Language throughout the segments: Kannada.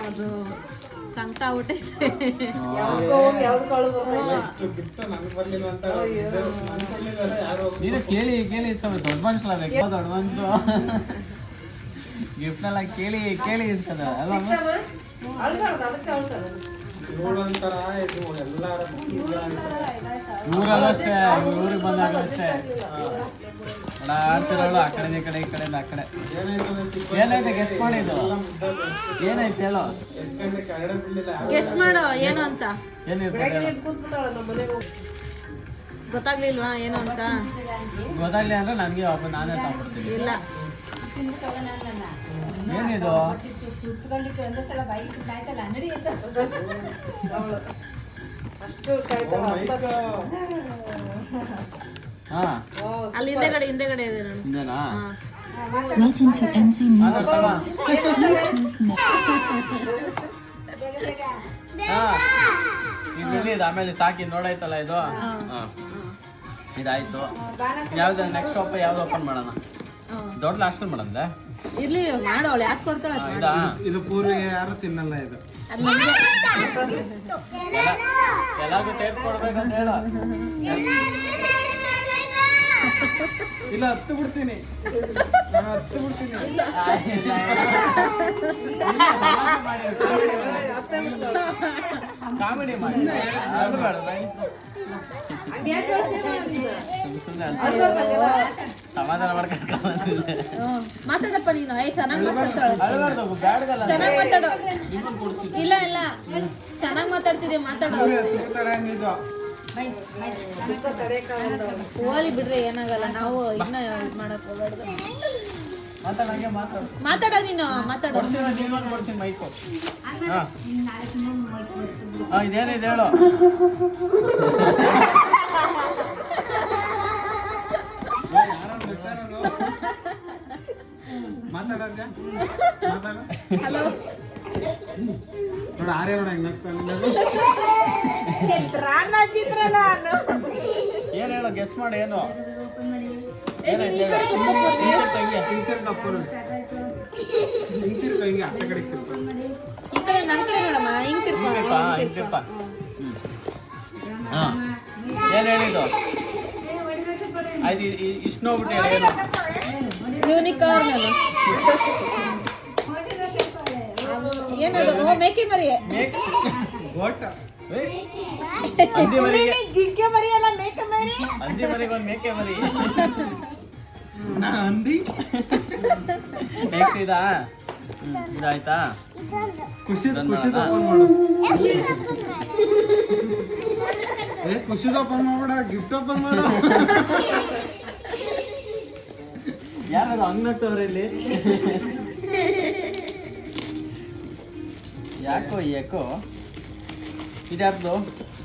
ಅದು ಸಂಕಟ ಆಗ್ಬಿಟ್ಟೈತೆ. ಕೇಳಿ ಕೇಳಿ ದೊಡ್ಡ ಮನುಷ್ಯಲ್ಲ ದೊಡ್ಡ ಮನುಷ್ಯರು ಗಿಫ್ಟ್ ಎಲ್ಲ ಕೇಳಿ ಕೇಳಿ ಇಸ್ಕದ ಊರಲ್ಲಷ್ಟೇ, ಊರಿಗೆ ಬಂದಾಗಷ್ಟೇ ಆಡ್ತಿರೋಳು ಆ ಕಡೆ ಈ ಕಡೆ ಈ ಕಡೆ ಆ ಕಡೆ. ಏನೈತೆ ಗೆಸ್ಟ್ ಮಾಡಿದ್ದು? ಏನೈತೆ ಹೇಳೋ, ಗೆಸ್ಟ್ ಮಾಡೋ ಏನು ಅಂತ. ಗೊತ್ತಾಗ್ಲಿಲ್ವಾ ಏನು ಅಂತ? ಗೊತ್ತಾಗ್ಲಿ ಅಂದ್ರೆ ನನಗೆ ವಾಪಸ್ ನಾನೇ ತಗೊಂಡ್ಬಿಡ್ತೀನಿ. ಇಲ್ಲ ಏನಿದು? ಹಾ ಅಲ್ಲಿ ಹಿಂದೆಗಡೆ ಇದೆ ನೋಡಿ. ಹಿಂದೆನಾ? ಇದು ಆಮೇಲೆ ಸಾಕಿ ನೋಡಾಯ್ತಲ್ಲ ಇದು. ಇದಾಯ್ತು. ಯಾವ್ದು ನೆಕ್ಸ್ಟ್ ಯಾವ್ದು ಓಪನ್ ಮಾಡೋಣ? ದೊಡ್ಡ ಲಾಸ್ಟಲ್ಲಿ ಮಾಡೋಣ. ಇರ್ಲಿ ಮಾಡೋಳು, ಯಾಕೆ ಕೊಡ್ತಾಳ? ಇದು ಪೂರ್ವಿಗೆ ಯಾರು ತಿನ್ನಲ್ಲ ಇದು. ಎಲ್ಲಾರ್ಗು ಸೇರ್ಕೊಡ್ಬೇಕಂತ ಹೇಳ. ಇಲ್ಲ ಹತ್ತು ಬಿಡ್ತೀನಿ, ಕಾಮಿಡಿ ಮಾಡಿ ಸಮಾಧಾನ ಮಾಡ್ಕೊಂಡು ಮಾತಾಡಪ್ಪ ನೀನು. ಚೆನ್ನಾಗಿ ಮಾತಾಡ್ತಾಳೆ. ಚೆನ್ನಾಗಿ ಮಾತಾಡೋ. ಇಲ್ಲ ಇಲ್ಲ ಚೆನ್ನಾಗಿ ಮಾತಾಡ್ತಿದ್ದೆ, ಮಾತಾಡೋ. ಹೋಲಿ ಬಿಡ್ರಿ, ಏನಾಗಲ್ಲ. ನಾವು ಇನ್ನ ಇದು ಮಾಡಕ್ ಹೋಗ್ಬಾರ್ದು. ಮಾತಾಡೋ ನೀನು, ಮಾತಾಡೋ. ಮೈಕು ಇದೇನಿದೆ ಹೇಳು. ಹಲೋ ನೋಡ ಆರ್ಯ ನೋಡ ಏನ್ ಹೇಳೋ, ಗೆಸ್ ಮಾಡಿ. ಏನು ಏನಾಯ್ತು ಹೇಳು. ಈ ಕಡೆ ನನ್ನ ಕಡೆ ನೋಡಮ್ಮ. ಹಿಂಗ್ ತಿರ್ಪ. ಹಾ ಏನ್ ಹೇಳಿದ್ದು? ಆಯ್ತು ಇಷ್ಟು ನೋಡ್ಬಿಟ್ಟು ಹೇಳಿ. ಏನು ಯೂನಿಕಾರ್ನ್ ಏನದು? ಓ ಮೇಕೆ ಮರಿ. ಜಿಂಕೆ ಮರಿ ಅಲ್ಲ, ಮೇಕೆ ಮರಿ. ಹಂದಿ ಮರಿಗೆ ಒಂದು ಮೇಕೆ ಮರಿ. ಹಂದಿ ನೆಕ್ಸ್ಟ್ ಇದಾ? ಇದಾಯ್ತಾ? ಖುಷಿ ಓಪನ್ ಮಾಡ್ಬೇಡ, ಗಿಫ್ಟ್ ಓಪನ್ ಮಾಡ. ಯಾರು ಹಂಗಟ್ಟವ್ರೆ ಇಲ್ಲಿ? ಯಾಕೋ ಇದ್ಯಾರ್ದು?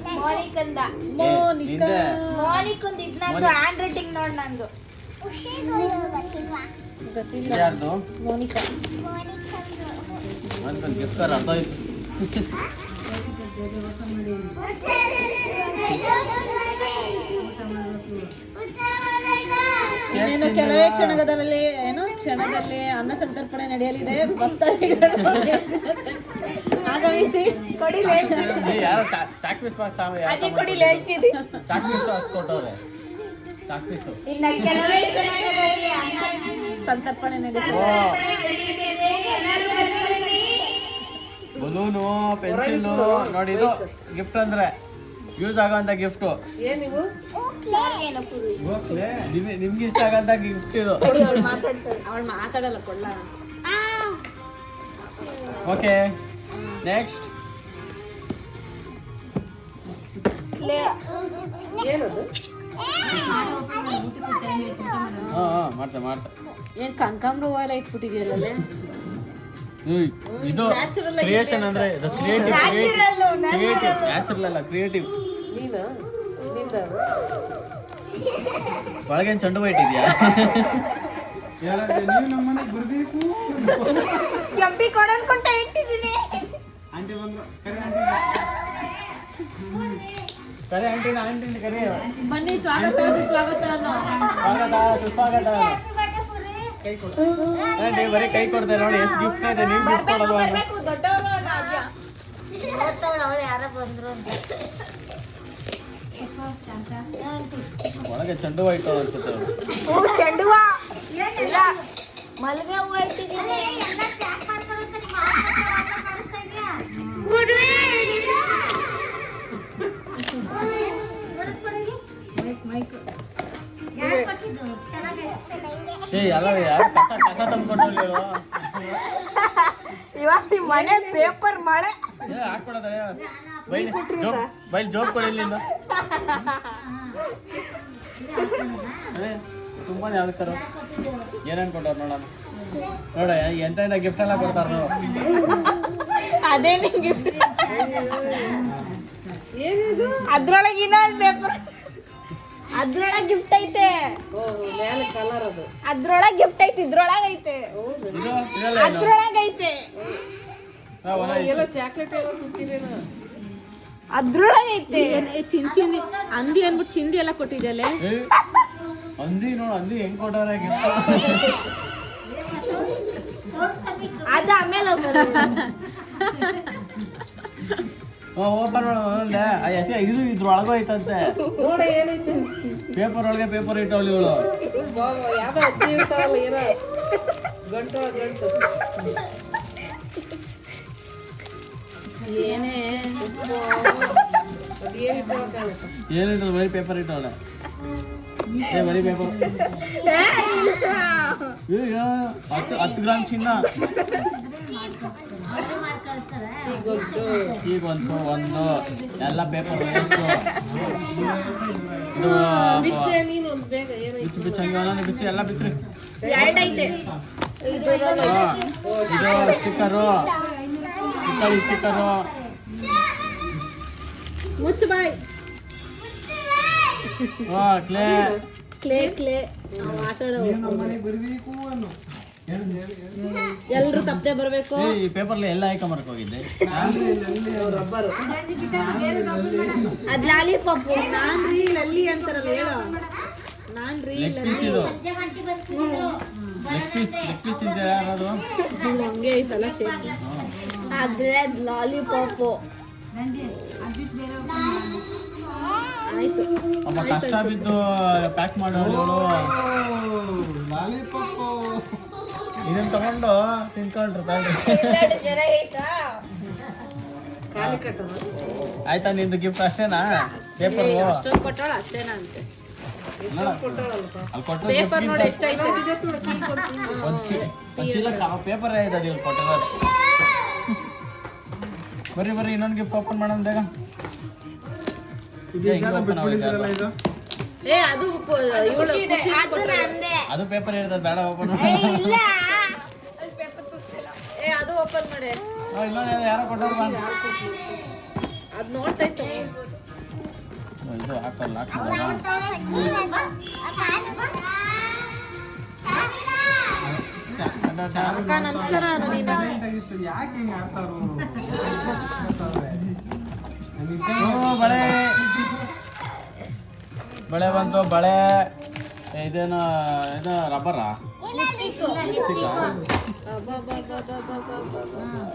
ಮೋನಿಕಂದ ಮೋನಿಕಾ ಮೋನಿಕಂದ ಇದು ನಂದು ಹ್ಯಾಂಡ್ ರೈಟಿಂಗ್ ನೋಡಿ ನಂದು ಗೊತ್ತಿಲ್ಲ. ಇದ್ಯಾರ್ದು? ಮೋನಿಕಾ ಅಂತ ಗಿಫ್ಟ್ ಅರ್ಥ ಆಯ್ತು. ಇನ್ನೇನು ಕೆಲವೇ ಕ್ಷಣದಲ್ಲಿ ಕ್ಷಣದಲ್ಲಿ ಅನ್ನ ಸಂತರ್ಪಣೆ ನಡೆಯಲಿದೆ. ಭಕ್ತಾದಿಗಳು ಆಗಮಿಸಿ ಕೊಡಿಲೇ ಯಾರೋ ಚಾಕ್ ಪೀಸ್ ಅದೇ ಕೊಡಿಲೇ ಹೇಳ್ತಿದ್ದಿ. ಚಾಕ್ ಪೀಸ್ ಕೊಟ್ಟವ್ರೆ. ಚಾಕ್ ಪೀಸು ಇನ್ನ ಕೆಲವೇ ಕ್ಷಣಗಳಲ್ಲಿ ಸಂತರ್ಪಣೆ ನಡೆಸಿ ಬಲೂನು ಪೆನ್ಸಿಲು ನೋಡಿ. ಇದು ಗಿಫ್ಟ್ ಅಂದ್ರೆ ಯೂಸ್ ಆಗೋಂಥ ಗಿಫ್ಟು. ನಿಮ್ಗೆ ಇಷ್ಟ ಆಗೋಂಥ ಗಿಫ್ಟ್ ಇದು. ಅವಳು ಮಾತಾಡಲ್ಲ ಕೊಡ್ಲ. Okay next. ಮಾಡ್ತಾ ಏನ್ ಕನಕಾಂಬ್ರ ಹೂವ ಎಲ್ಲ ಇಟ್ಬಿಟ್ಟಿದ್ಯಲ್ಲೇ. ಇದು Natural ಆಗಿ ಕ್ರಿಯೇಷನ್ ಅಂದ್ರೆ ಇದು ಕ್ರಿಯೇಟಿವ್ ನ್ಯಾಚುರಲ್ ಅಲ್ಲ ಕ್ರಿಯೇಟಿವ್. ಒಳಗೇನು ಚೆಂಡು ಹೂವ ಇಟ್ಟಿದ್ಯಾ? ಕೆಂಪಿ ಕೊಡನ್ಕೊಂತ ಇಟ್ಟಿದ್ದೀನಿ. ಕರೆ ಆಂಟಿನ ಕರೆ. ಬನ್ನಿ ಸ್ವಾಗತ ಸುಸ್ವಾಗತ ಅನ್ನೋ. ಸ್ವಾಗತ ಸುಸ್ವಾಗತ. ಆಂಟಿ ಬರೀ ಕೈ ಕೊಡ್ತಾರೆ ನೋಡಿ. ಎಷ್ಟು ಗಿಫ್ಟ್ ಇದೆ. ನೀವು ಗಿಫ್ಟ್ ಕೊಡೋದು ದೊಡ್ಡವರು ಯಾರೋ ಬಂದ್ರು ಒಳಗೆ ಚೆಂಡು ಹೂವ ಇಟ್ಟು ಅನ್ಸುತ್ತೆ ಅವ್ರು. ಚೆಂಡು ಇಲ್ಲ ಮಲ್ಗೆ ಹೂವು ಇಟ್ಟಿದ್ದೀನಿ. ಎಲ್ಲ ಯಾರು ಕಸ ತಂದ್ಕೊಂಡು ಹೇಳು. ಇವತ್ತು ಮನೆ ಪೇಪರ್ ಮಳೆ ಹಾಕೊಡೋದ ಬೈಲ್ ಜೋಬ್ ಕೊಡಿ ಇಲ್ಲಿಂದ. ಅದೇ ತುಂಬಾ ಯಾವ್ದಕ್ಕಾರ ಏನೇನು ಕೊಟ್ಟವ್ರು ನೋಡೋಣ. ನೋಡ ಎಂತ ಗಿಫ್ಟ್ ಎಲ್ಲ ಕೊಡ್ತಾರ ನೋಡು. ಅದೇ ಅದ್ರೊಳಗೆ ಇನ್ನೊಂದು ಪೇಪರ್ ಅದ್ರೊಳಗೆ ಗಿಫ್ಟ್ ಐತೆ. ಅದ್ರೊಳಗೆ ಗಿಫ್ಟ್ ಐತೆ. ಇದ್ರೊಳಗೆ ಐತೆ. ಅದ್ರೊಳಗೆ ಐತೆ. ಅದ್ರೊಳಗೆ ಐತೆ. ಚಿಂದಿ ಅಂದಿ ಅನ್ಬಿಟ್ಟು ಚಿಂದಿ ಎಲ್ಲ ಕೊಟ್ಟಿದ್ದಲ್ಲೇ. ಅಂದಿ ನೋಡು ಅಂದಿ ಹೆಂಗ್ ಕೊಟ್ಟವ್ರೆ ಗಿಫ್ಟ್. ಅದು ಆಮೇಲೆ ಓಪನ್ ಮಾಡೋದೆ. ಇದು ಇದ್ರೊಳಗೂ ಐತಂತೆ. ಪೇಪರ್ ಒಳಗೆ ಪೇಪರ್ ಇಟ್ಟವಳು ಇವಳು. ಏನೇ ಏನಿಟ್ಟು ಬರೀ ಪೇಪರ್ ಇಟ್ಟವಳೆ. ಬರೀ ಪೇಪರ್. 10 ಗ್ರಾಮ್ ಚಿನ್ನ. ಈಗ ಒಂದು ಎಲ್ಲ ಪೇಪರ್ ವೇಸ್ಟು. ಇದು ಬಿಚ್ಚಿ ಎಲ್ಲ ಬಿಚ್ಚ್ರಿ. ಎರಡೈತೆ. ಇದು ಸ್ಟಿಕ್ಕರು ಮುಚ್ಚು ಬಾಯ್. ಕ್ಲೇ ಕ್ಲೇ ಕ್ಲೇ ಆಟಾಡೋ. ಎಲ್ರು ತಪ್ಪದೆ ಬರ್ಬೇಕು. ಈ ಪೇಪರ್ಲಿ ಎಲ್ಲ ಹಾಕೊಂಬರಕ್ ಹೋಗಿದ್ದೆ. ಅದ್ ಲಾಲಿಪಾಪ್. ನಾನ್ರಿ ಲಲ್ಲಿ ಅಂತಾರಲ್ಲ ಹೇಳೋ. ನಾನ್ರಿ ಲಲ್ಲಿ. ಲೆಗ್ ಪೀಸ್ ಇದೆ ಯಾರದು? ಹಂಗೆ ಐತಲ್ಲ ಶೇಪ್. ಆದ್ರೆ ಅದ್ ಲಾಲಿಪಾಪ್. ಆಯ್ತು ಒಬ್ಬ ಕಷ್ಟ ಬಿದ್ದು ಪ್ಯಾಕ್ ಮಾಡೋಳು. ಇದನ್ನ ತಗೊಂಡು ತಿನ್ಕೊಂಡ್ರು. ಆಯ್ತಾ ನಿಂದು ಗಿಫ್ಟ್ ಅಷ್ಟೇನಾ? ಪೇಪರ್ ಅಷ್ಟೊಂದು ಕೊಟ್ಟೋಳ ಅಷ್ಟೇನಾ ಅಂತೆ. ಅಲ್ಲಿ ಕೊಟ್ಟರೆ ಪೇಪರ್ ನೋಡಿ ಎಷ್ಟೈತೆ. ಒಂದು ಚೀಲ ಪೇಪರ್ ಇದೆ ಇಲ್ಲಿ ಕೊಟ್ಟಿರೋದು. ಬರ್ರಿ ಇನ್ನೊಂದು ಗಿಫ್ಟ್ ಓಪನ್ ಮಾಡೋಣ ಬೇಗ. ಏ ಅದು ಇವಳು ಅದು ಪೇಪರ್ ಇರ್ತದೆ. ಬೇಡ ಓಪನ್. ಏ ಅದು ಓಪನ್ ಮಾಡಿ. ಇನ್ನೊಂದು ಯಾರೋ ಕೊಟ್ಟವ್ರು. ಅದ್ ನೋಡ್ತೈತೆ ಇದು ಹಾಕಲ್ಲ ಅಕ್ಕ ನಮಸ್ಕಾರ ನೀನು ಯಾಕೆ ಹಿಂಗೆ ಆಡ್ತಾರು ಬಳೆ ಬಳೆ ಬಂತು ಬಳೆ ಇದೇನು ಇದು ರಬ್ಬರಾ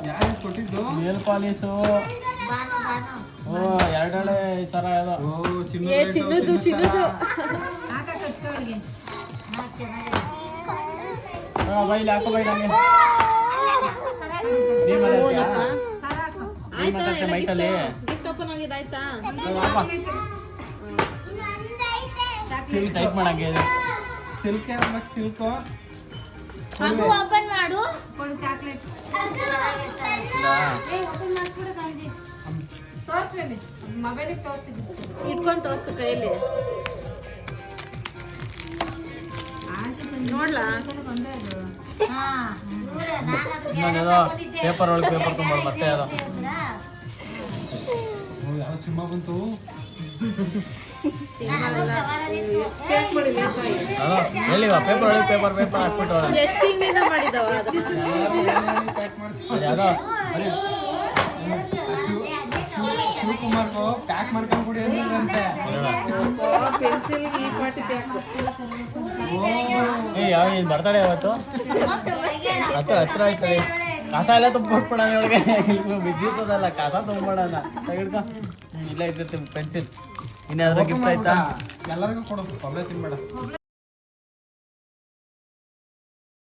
ಯಾರು ಕೊಟ್ಟಿದ್ದು ನೇಲ್ ಪಾಲಿಸು ಎರಡಳೆ ಸರ ಇದು ಓ ಏ ಚಿನ್ನದು ಚಿನ್ನದು ಬೈಲಿ ಹಾಕೋ ಬೈಲಿ ಹಂಗೆ ನೀನ್ ಮಾತಾಡ್ತೀಯಾ? ಮೈಕಲ್ಲಿ ಗಿಫ್ಟ್ ಓಪನ್ ಆಗಿದೆ ಆಯ್ತಾ ಸಿಲ್ ಟೈಪ್ ಮಾಡಂಗೆ ಇದೆ ಸಿಲ್ಕ್ ಸಿಲ್ಕ್ ಮಗು ಓಪನ್ ಮಾಡು ಇಟ್ಕೊಂಡ್ ತೋರ್ಸು ಕೈಯಲ್ಲಿ ನೋಡ್ಲಾ ಇನ್ನೊಂದೇದೋ ಪೇಪರ್ ಒಳಗೆ ಪೇಪರ್ ತುಂಬೋದು ಮತ್ತೆ ಅದು ಯಾವ ಸಿಂಹ ಬಂತು ಅದು ಎಲ್ಲಿವ ಪೇಪರ್ ಒಳಗೆ ಪೇಪರ್ ಪೇಪರ್ ಹಾಕ್ಬಿಟ್ಟು ಒಳಗೆ ಎಷ್ಟು ತಿಂಗಳಿಂದ ಮಾಡಿದವ ಅದು ಅದು ಯಾವುದೋ ಶಿವಕುಮಾರ್ ಪ್ಯಾಕ್ ಮಾಡ್ಕೊಂಡು ಕೊಡಿ ಅಂತೆ ಪೆನ್ಸಿಲ್ ಈ ಪಾಟಿ ಪ್ಯಾಕ್ ಏ ಯಾವ ಏನು ಬರ್ತಡೆ ಅವತ್ತು ಹತ್ರ ಆಯ್ತದೆ ಕಸ ಎಲ್ಲ ತುಂಬಿಸ್ಬಿಡೋಣ ಒಳಗೆ ಬಿದ್ದಿರ್ತದಲ್ಲ ಕಸ ತುಂಬಿಡೋಣ ತೆಗೆಡ್ಕೊ ಇಲ್ಲ ಇರ್ತೈತೆ ಪೆನ್ಸಿಲ್ ಇನ್ನಾದ್ರೂ ಗಿಫ್ಟ್ ಆಯ್ತಾ ಎಲ್ಲರಿಗೂ ಕೊಡು ಒಬ್ಬರೇ ತಿನ್ಬೇಡ